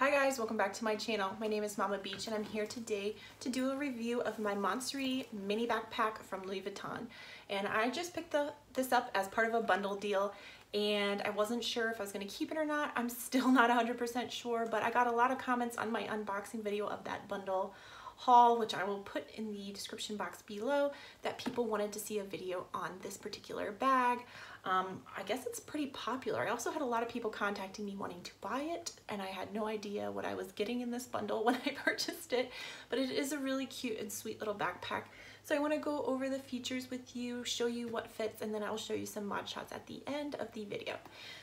Hi guys, welcome back to my channel. My name is Mama Beach and I'm here today to do a review of my Montsouris mini backpack from Louis Vuitton. And I just picked this up as part of a bundle deal and I wasn't sure if I was going to keep it or not. I'm still not 100% sure, but I got a lot of comments on my unboxing video of that bundle haul, which I will put in the description box below, that people wanted to see a video on this particular bag. I guess it's pretty popular. I also had a lot of people contacting me wanting to buy it, and I had no idea what I was getting in this bundle when I purchased it, but it is a really cute and sweet little backpack. So I want to go over the features with you, show you what fits, and then I'll show you some mod shots at the end of the video.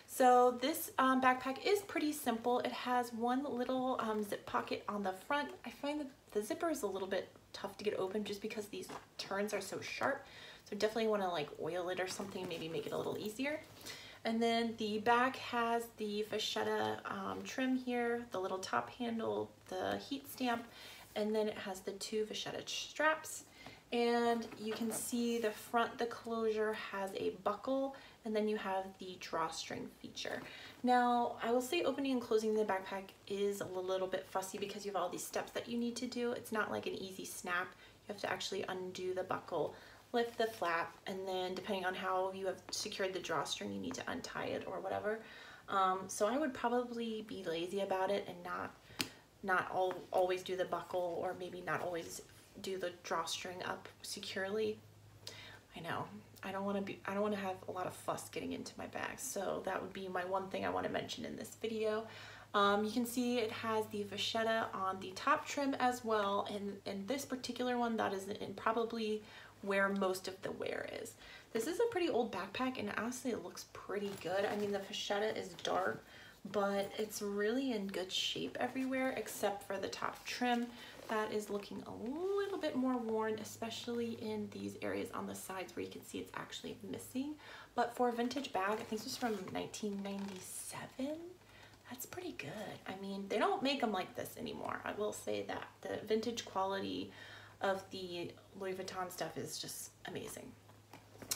So this backpack is pretty simple. It has one little zip pocket on the front. I find that the zipper is a little bit tough to get open just because these turns are so sharp. So definitely want to like oil it or something, maybe make it a little easier. And then the back has the vachetta trim here, the little top handle, the heat stamp, and then it has the two vachetta straps. And you can see the front, the closure has a buckle, and then you have the drawstring feature. Now, I will say opening and closing the backpack is a little bit fussy because you have all these steps that you need to do. It's not like an easy snap. You have to actually undo the buckle, lift the flap, and then depending on how you have secured the drawstring, you need to untie it or whatever. So I would probably be lazy about it and not always do the buckle, or maybe not always do the drawstring up securely. I know I don't want to have a lot of fuss getting into my bag, so that would be my one thing I want to mention in this video. You can see it has the vachetta on the top trim as well, and in this particular one, that is probably where most of the wear is. This is a pretty old backpack, and honestly it looks pretty good. I mean, the vachetta is dark, but it's really in good shape everywhere except for the top trim. That is looking a little bit more worn, especially in these areas on the sides where you can see it's actually missing. But for a vintage bag, I think this is from 1997, that's pretty good. I mean, they don't make them like this anymore. I will say that. The vintage quality of the Louis Vuitton stuff is just amazing.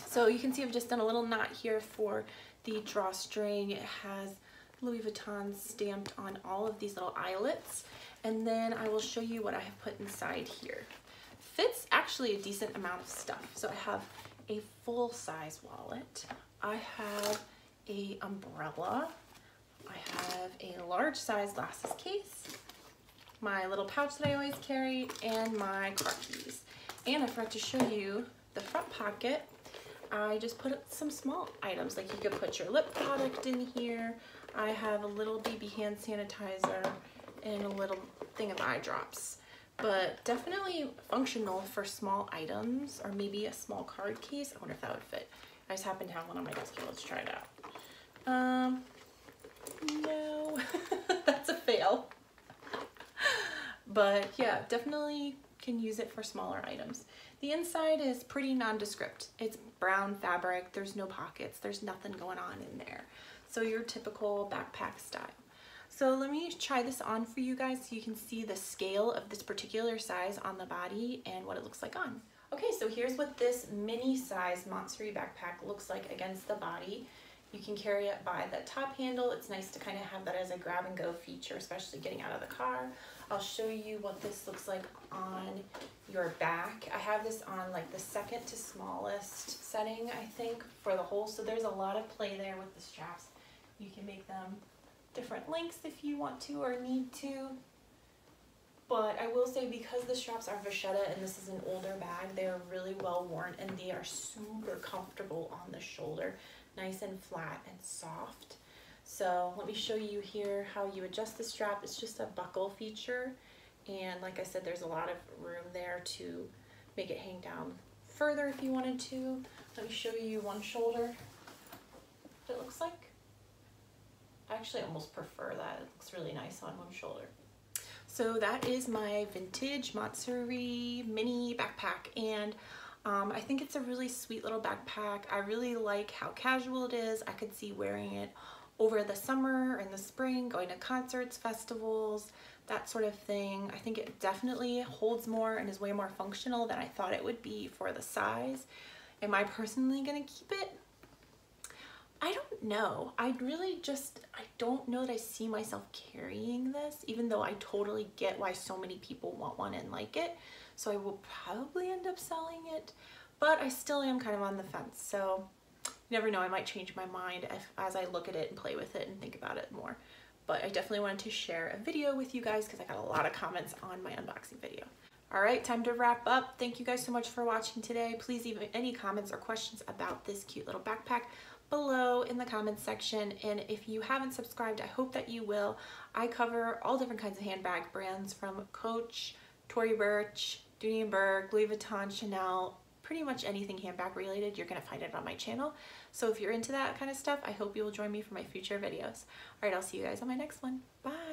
So you can see I've just done a little knot here for the drawstring. It has Louis Vuitton stamped on all of these little eyelets. And then I will show you what I have put inside here. Fits actually a decent amount of stuff. So I have a full-size wallet. I have a umbrella. I have a large-size glasses case, my little pouch that I always carry, and my car keys. And I forgot to show you the front pocket. I just put some small items, like you could put your lip product in here. I have a little BB hand sanitizer and a little thing of eye drops, but definitely functional for small items, or maybe a small card case. I wonder if that would fit. I just happen to have one on my desk here. Let's try it out. No, that's a fail. But yeah, definitely can use it for smaller items. The inside is pretty nondescript. It's brown fabric, there's no pockets, there's nothing going on in there. So your typical backpack style. So let me try this on for you guys so you can see the scale of this particular size on the body and what it looks like on. Okay, so here's what this mini size Montsouris backpack looks like against the body. You can carry it by the top handle. It's nice to kind of have that as a grab and go feature, especially getting out of the car. I'll show you what this looks like on your back. I have this on like the second to smallest setting, I think, for the whole. So there's a lot of play there with the straps. You can make them different lengths if you want to or need to. But I will say, because the straps are vachetta and this is an older bag, they are really well worn and they are super comfortable on the shoulder. Nice and flat and soft. So let me show you here how you adjust the strap. It's just a buckle feature, and like I said, there's a lot of room there to make it hang down further if you wanted to. Let me show you one shoulder what it looks like. I actually almost prefer that. It looks really nice on one shoulder. So that is my vintage Montsouris mini backpack, and I think it's a really sweet little backpack. I really like how casual it is. I could see wearing it over the summer or in the spring, going to concerts, festivals, that sort of thing. I think it definitely holds more and is way more functional than I thought it would be for the size. Am I personally gonna keep it? I don't know. I don't know that I see myself carrying this, even though I totally get why so many people want one and like it. So I will probably end up selling it, but I still am kind of on the fence. So you never know, I might change my mind as I look at it and play with it and think about it more. But I definitely wanted to share a video with you guys because I got a lot of comments on my unboxing video. All right, time to wrap up. Thank you guys so much for watching today. Please leave any comments or questions about this cute little backpack below in the comments section. And if you haven't subscribed, I hope that you will. I cover all different kinds of handbag brands from Coach, Tory Burch, Dooney & Burke, Louis Vuitton, Chanel, pretty much anything handbag related, you're gonna find it on my channel. So if you're into that kind of stuff, I hope you will join me for my future videos. All right, I'll see you guys on my next one. Bye.